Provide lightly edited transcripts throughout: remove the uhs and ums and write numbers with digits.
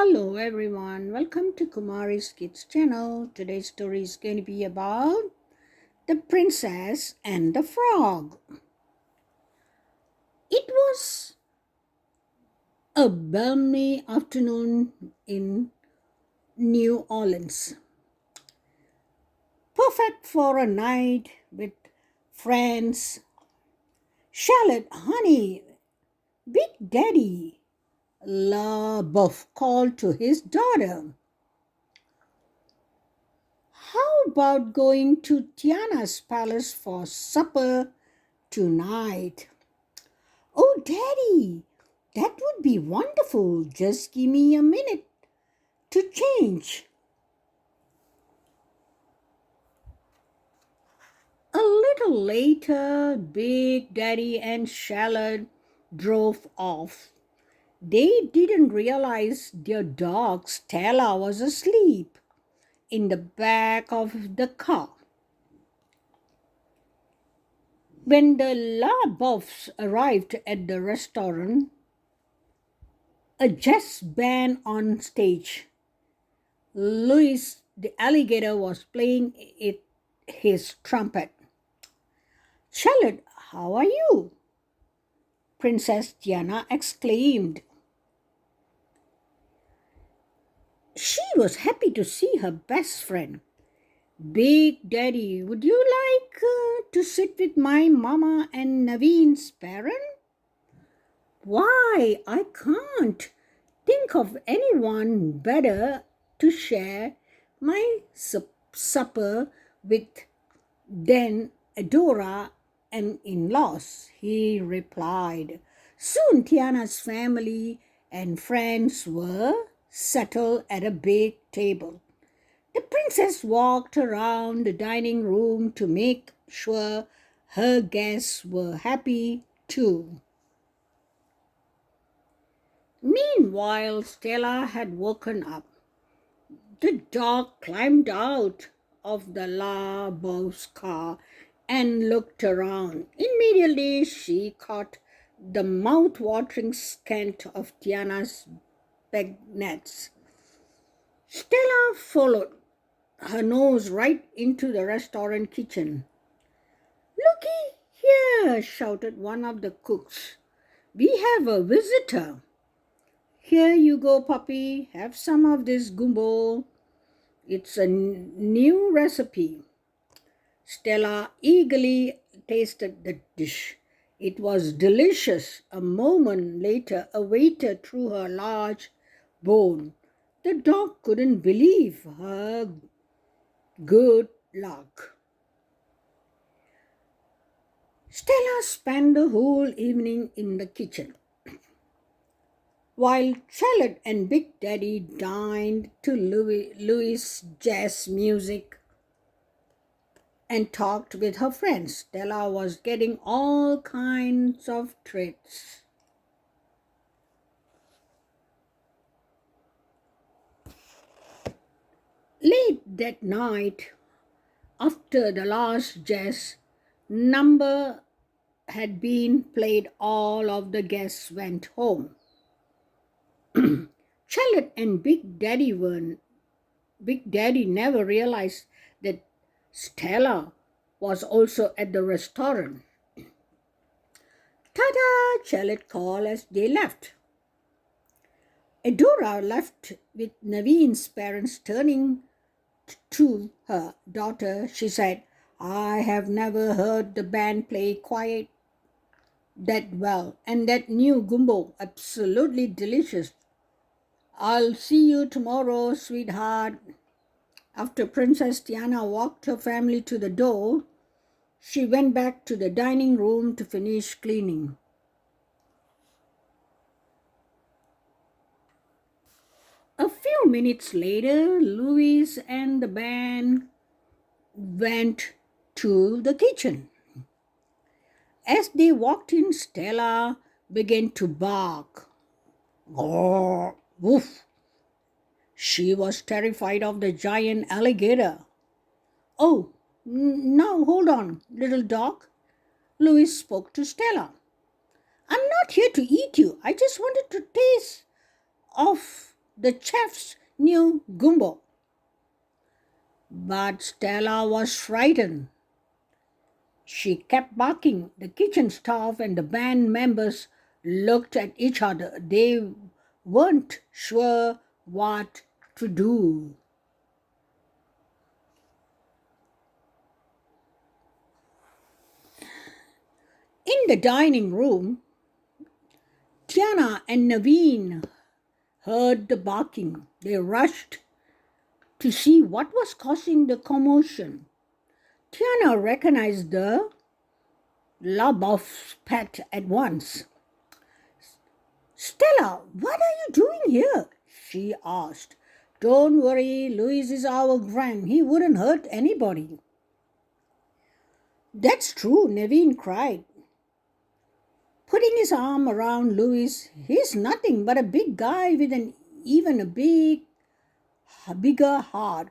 Hello everyone, welcome to Kumari's Kids channel. Today's story is going to be about the princess and the frog. It was a balmy afternoon in New Orleans, perfect for a night with friends. Charlotte, honey, Big Daddy La Boeuf called to his daughter. How about going to Tiana's palace for supper tonight? Oh, Daddy, that would be wonderful. Just give me a minute to change. A little later, Big Daddy and Charlotte drove off. They didn't realize their dog Stella was asleep in the back of the car. When the La Buffs arrived at the restaurant, a jazz band on stage. Louis the alligator was playing his trumpet. Charlotte, how are you? Princess Tiana exclaimed. She was happy to see her best friend. Big Daddy, would you like to sit with my mama and Naveen's parent? Why, I can't think of anyone better to share my supper with than Adora and in-laws, he replied. Soon Tiana's family and friends were settled at a big table. The princess walked around the dining room to make sure her guests were happy too. Meanwhile, Stella had woken up. The dog climbed out of the La Beau's car and looked around. Immediately, she caught the mouth-watering scent of Tiana's bagnets. Stella followed her nose right into the restaurant kitchen. Looky here, shouted one of the cooks. We have a visitor. Here you go, puppy. Have some of this gumbo. It's a new recipe. Stella eagerly tasted the dish. It was delicious. A moment later, a waiter threw her large bone. The dog couldn't believe her good luck. Stella spent the whole evening in the kitchen, while Charlotte and Big Daddy dined to Louis' jazz music and talked with her friends. Stella was getting all kinds of treats. Late that night, after the last jazz number had been played, all of the guests went home. Charlotte and Big Daddy never realized that Stella was also at the restaurant. Ta-da! Charlotte called as they left. Adora left with Naveen's parents. Turning to her daughter, she said, I have never heard the band play quite that well, and that new gumbo, absolutely delicious. I'll see you tomorrow, sweetheart. After Princess Tiana walked her family to the door, she went back to the dining room to finish cleaning. A few minutes later, Louis and the band went to the kitchen. As they walked in, Stella began to bark. Oh, woof! She was terrified of the giant alligator. Oh, now hold on, little dog. Louis spoke to Stella. I'm not here to eat you. I just wanted to taste of the chef's new gumbo. But Stella was frightened. She kept barking. The kitchen staff and the band members looked at each other. They weren't sure what to do. In the dining room, Tiana and Naveen heard the barking. They rushed to see what was causing the commotion. Tiana recognized the love of pet at once. Stella, what are you doing here? She asked. Don't worry, Louis is our friend. He wouldn't hurt anybody. That's true, Naveen cried, putting his arm around Louis. He's nothing but a big guy with an even a bigger heart.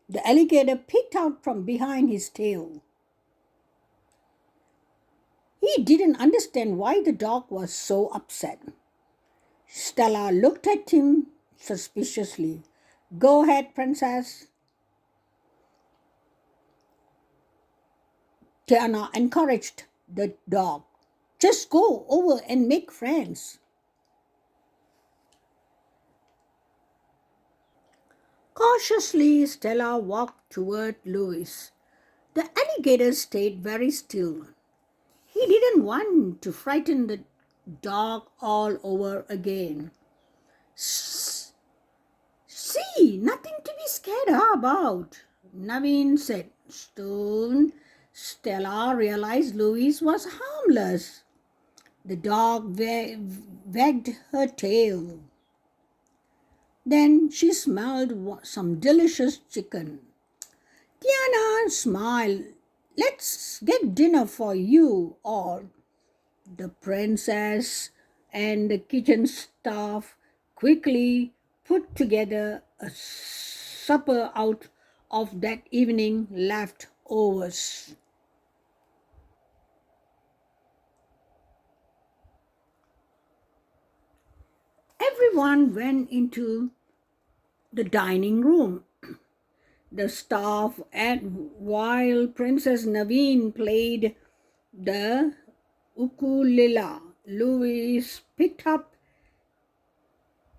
The alligator peeked out from behind his tail. He didn't understand why the dog was so upset. Stella looked at him suspiciously. Go ahead, princess. Tiana encouraged the dog. Just go over and make friends. Cautiously, Stella walked toward Louis. The alligator stayed very still. He didn't want to frighten the dog all over again. See, nothing to be scared about, Naveen said. Soon, Stella realized Louise was harmless. The dog wagged her tail. Then she smelled some delicious chicken. Tiana smiled. Let's get dinner for you all. The princess and the kitchen staff quickly put together a supper out of that evening leftovers. Everyone went into the dining room. The staff, and while Princess Naveen played the ukulele, Louis picked up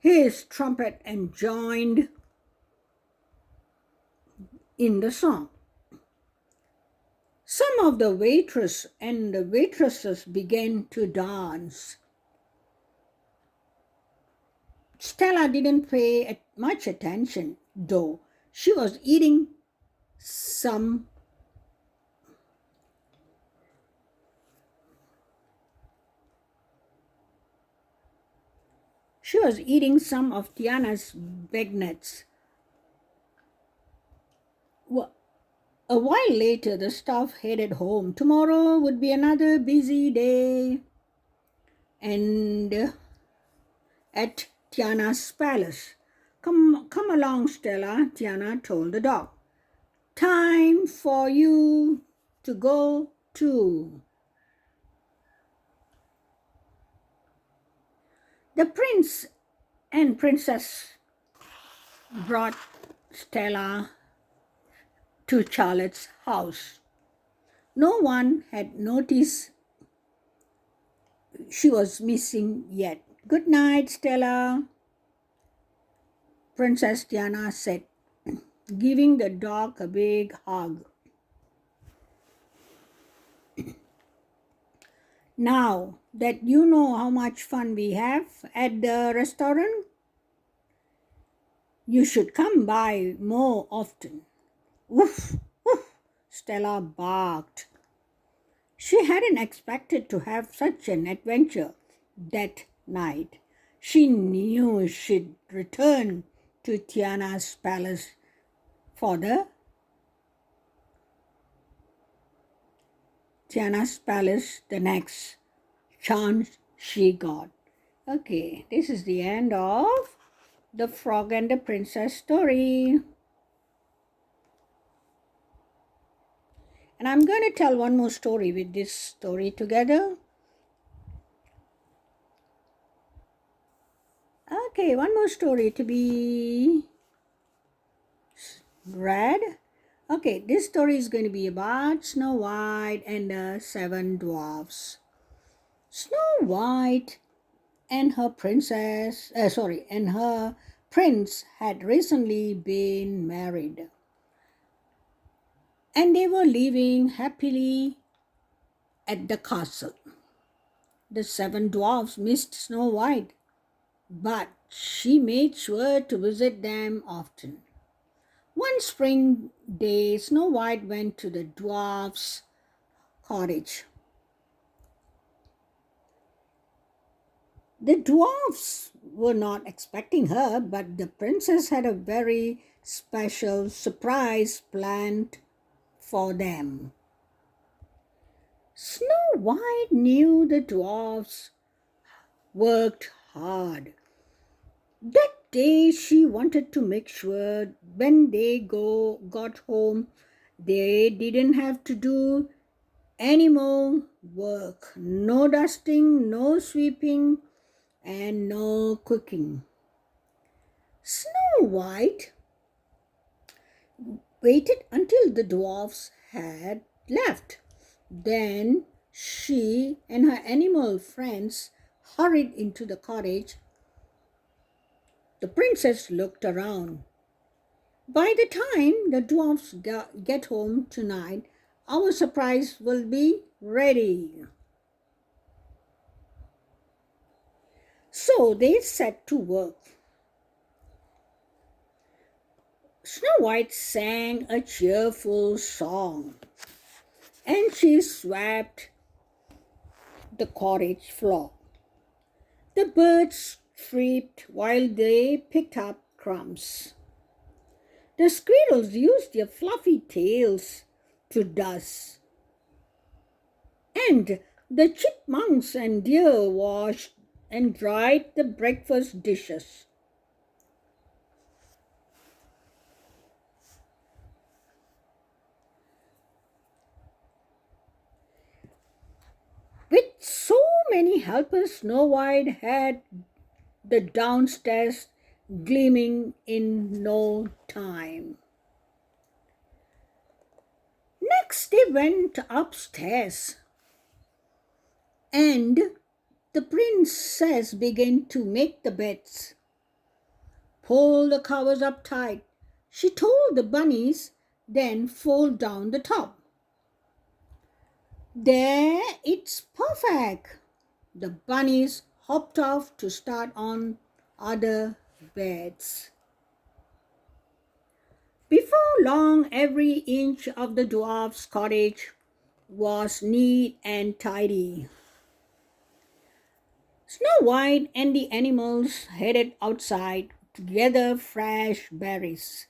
his trumpet and joined in the song. Some of the waitress and the waitresses began to dance. Stella didn't pay much attention, though. She was eating some of Tiana's bagnuts. A while later, the staff headed home. Tomorrow would be another busy day. And at Tiana's palace. Come along, Stella, Tiana told the dog. Time for you to go too. The prince and princess brought Stella to Charlotte's house. No one had noticed she was missing yet. Good night, Stella, Princess Tiana said, giving the dog a big hug. Now that you know how much fun we have at the restaurant, you should come by more often. Woof, woof, Stella barked. She hadn't expected to have such an adventure that night. She knew she'd return to Tiana's palace for the next chance she got. Okay, this is the end of the Frog and the Princess story. And I'm going to tell one more story with this story together. Okay, one more story to be read. Okay, this story is going to be about Snow White and the seven dwarfs. Snow White and her and her prince had recently been married, and they were living happily at the castle. The seven dwarfs missed Snow White, but she made sure to visit them often. One spring day, Snow White went to the dwarfs' cottage. The dwarfs were not expecting her, but the princess had a very special surprise planned for them. Snow White knew the dwarfs worked hard. That day she wanted to make sure when got home they didn't have to do any more work. No dusting, no sweeping, and no cooking. Snow White waited until the dwarfs had left. Then she and her animal friends hurried into the cottage. The princess looked around. By the time the dwarfs get home tonight, our surprise will be ready. So they set to work. Snow White sang a cheerful song and she swept the cottage floor. The birds chirped while they picked up crumbs. The squirrels used their fluffy tails to dust, and the chipmunks and deer washed and dried the breakfast dishes. With so many helpers, Snow White had the downstairs gleaming in no time. Next, they went upstairs, and the princess began to make the beds. Pull the covers up tight, she told the bunnies, then fold down the top. There, it's perfect. The bunnies hopped off to start on other beds. Before long, every inch of the dwarf's cottage was neat and tidy. Snow White and the animals headed outside to gather fresh berries,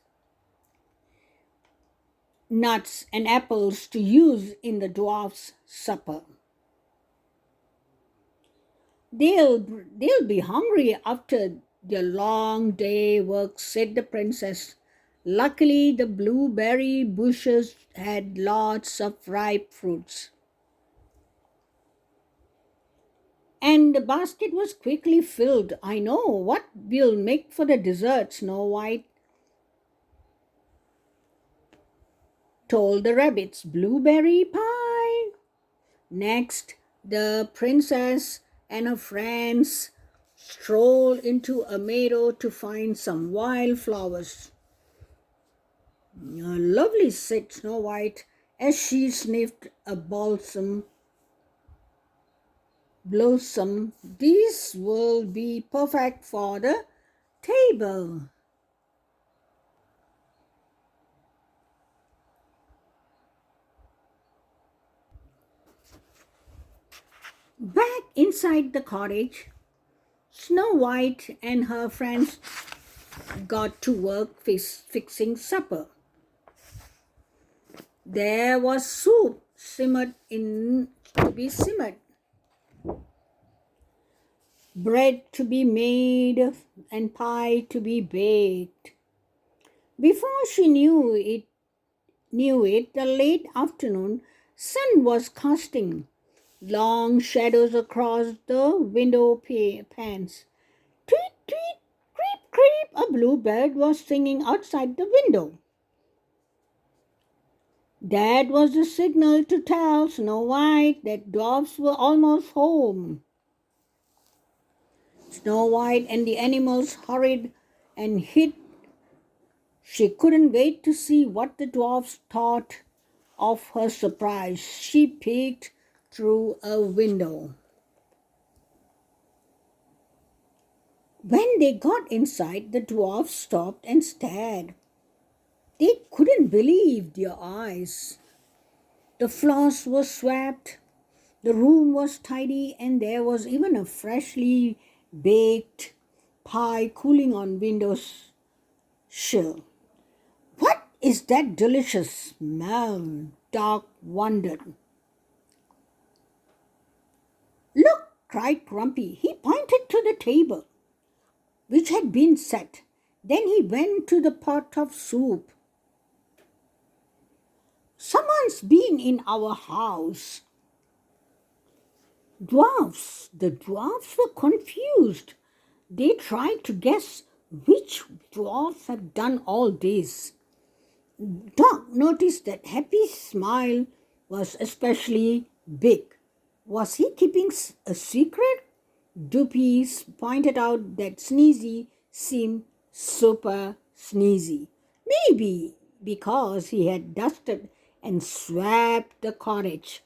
nuts, and apples to use in the dwarf's supper. They'll be hungry after their long day work, said the princess. Luckily, the blueberry bushes had lots of ripe fruits. And the basket was quickly filled. I know what we'll make for the dessert, Snow White told the rabbits. Blueberry pie. Next, the princess and her friends strolled into a meadow to find some wildflowers. Lovely, said Snow White as she sniffed a blossom. This will be perfect for the table. Back inside the cottage, Snow White and her friends got to work fixing supper. There was soup to be simmered, bread to be made, and pie to be baked. Before she knew it, the late afternoon sun was casting long shadows across the window panes. Tweet, tweet, creep, a bluebird was singing outside the window. That was the signal to tell Snow White that dwarfs were almost home. Snow White and the animals hurried and hid. She couldn't wait to see what the dwarfs thought of her surprise. She peeked through a window. When they got inside, the dwarfs stopped and stared. They couldn't believe their eyes. The floors were swept, the room was tidy, and there was even a freshly baked pie cooling on windows sill. What is that delicious smell? Doc wondered. Look, cried Grumpy. He pointed to the table, which had been set. Then he went to the pot of soup. Someone's been in our house. Dwarfs. The dwarfs were confused. They tried to guess which dwarf had done all this. Doc noticed that Happy's smile was especially big. Was he keeping a secret? Doopy pointed out that Sneezy seemed super sneezy. Maybe because he had dusted and swept the cottage.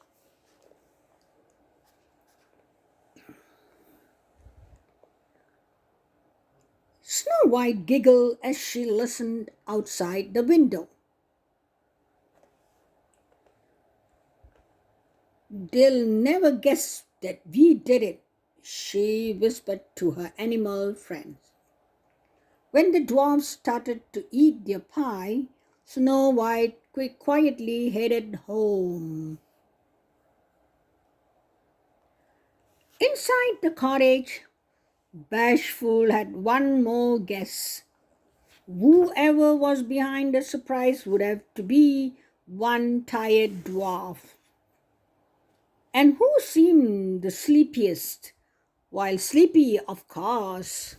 Snow White giggled as she listened outside the window. They'll never guess that we did it, she whispered to her animal friends. When the dwarfs started to eat their pie, Snow White quietly headed home. Inside the cottage, Bashful had one more guess. Whoever was behind the surprise would have to be one tired dwarf. And who seemed the sleepiest? While sleepy, of course,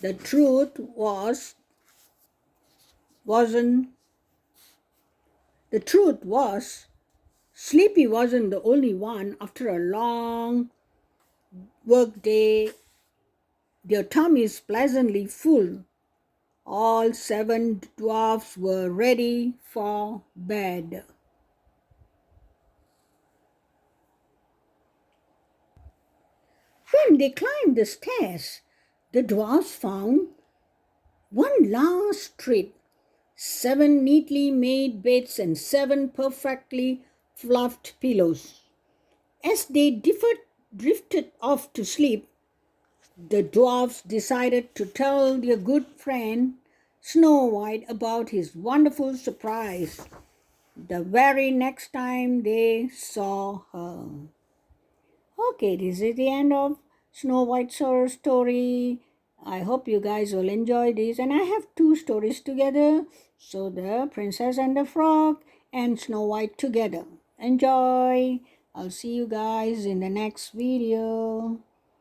the truth wasn't. The truth was, Sleepy wasn't the only one. After a long work day, their tummies pleasantly full. All 7 dwarfs were ready for bed. When they climbed the stairs, the dwarfs found one last treat: 7 neatly made beds and 7 perfectly fluffed pillows. As they drifted off to sleep, the dwarfs decided to tell their good friend Snow White about his wonderful surprise the very next time they saw her. Okay, this is the end of Snow White's horror story. I hope you guys will enjoy this. And I have 2 stories together. So the Princess and the Frog and Snow White together. Enjoy. I'll see you guys in the next video.